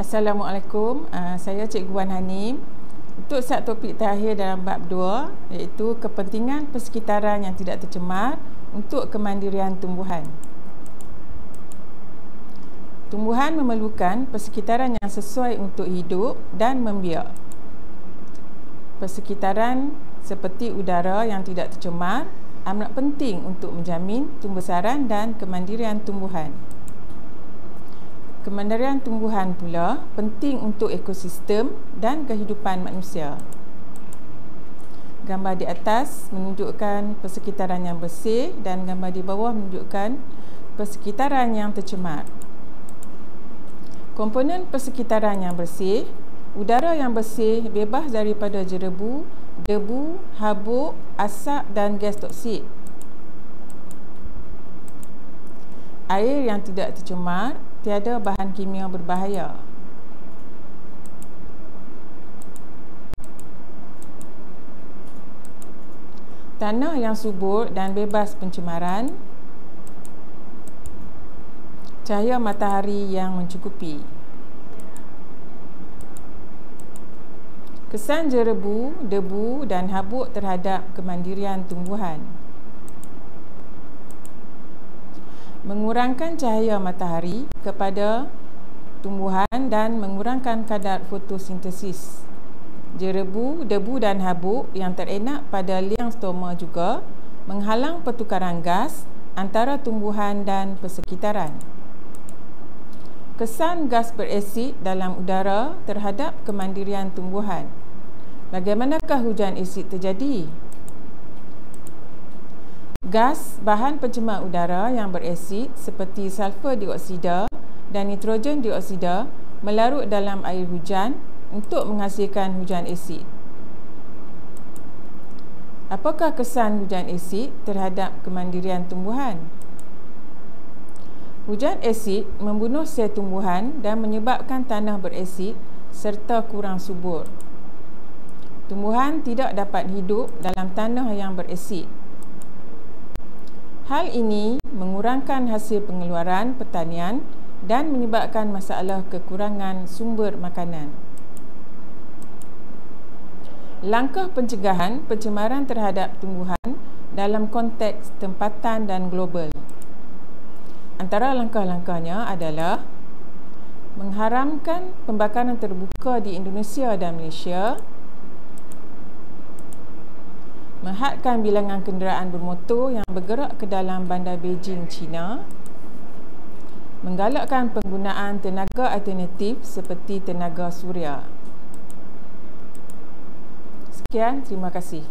Assalamualaikum, saya Cikgu Wan Hanim. Untuk topik terakhir dalam bab 2 iaitu kepentingan persekitaran yang tidak tercemar untuk kemandirian tumbuhan. Tumbuhan memerlukan persekitaran yang sesuai untuk hidup dan membiak. Persekitaran seperti udara yang tidak tercemar amat penting untuk menjamin tumbesaran dan kemandirian tumbuhan. Kemandirian tumbuhan pula penting untuk ekosistem dan kehidupan manusia. Gambar di atas menunjukkan persekitaran yang bersih dan gambar di bawah menunjukkan persekitaran yang tercemar. Komponen persekitaran yang bersih: udara yang bersih bebas daripada jerebu, debu, habuk, asap dan gas toksik. Air yang tidak tercemar, tiada bahan kimia berbahaya. Tanah yang subur dan bebas pencemaran. Cahaya matahari yang mencukupi. Kesan jerebu, debu dan habuk terhadap kemandirian tumbuhan. Mengurangkan cahaya matahari kepada tumbuhan dan mengurangkan kadar fotosintesis. Jerebu, debu dan habuk yang terenak pada liang stoma juga menghalang pertukaran gas antara tumbuhan dan persekitaran. Kesan gas berasid dalam udara terhadap kemandirian tumbuhan. Bagaimanakah hujan asid terjadi? Gas bahan pencemar udara yang berasid seperti sulfur dioksida dan nitrogen dioksida melarut dalam air hujan untuk menghasilkan hujan asid. Apakah kesan hujan asid terhadap kemandirian tumbuhan? Hujan asid membunuh sel tumbuhan dan menyebabkan tanah berasid serta kurang subur. Tumbuhan tidak dapat hidup dalam tanah yang berasid. Hal ini mengurangkan hasil pengeluaran pertanian dan menyebabkan masalah kekurangan sumber makanan. Langkah pencegahan pencemaran terhadap tumbuhan dalam konteks tempatan dan global. Antara langkah-langkahnya adalah mengharamkan pembakaran terbuka di Indonesia dan Malaysia, menghadkan bilangan kenderaan bermotor yang bergerak ke dalam bandar Beijing, China, menggalakkan penggunaan tenaga alternatif seperti tenaga suria. Sekian, terima kasih.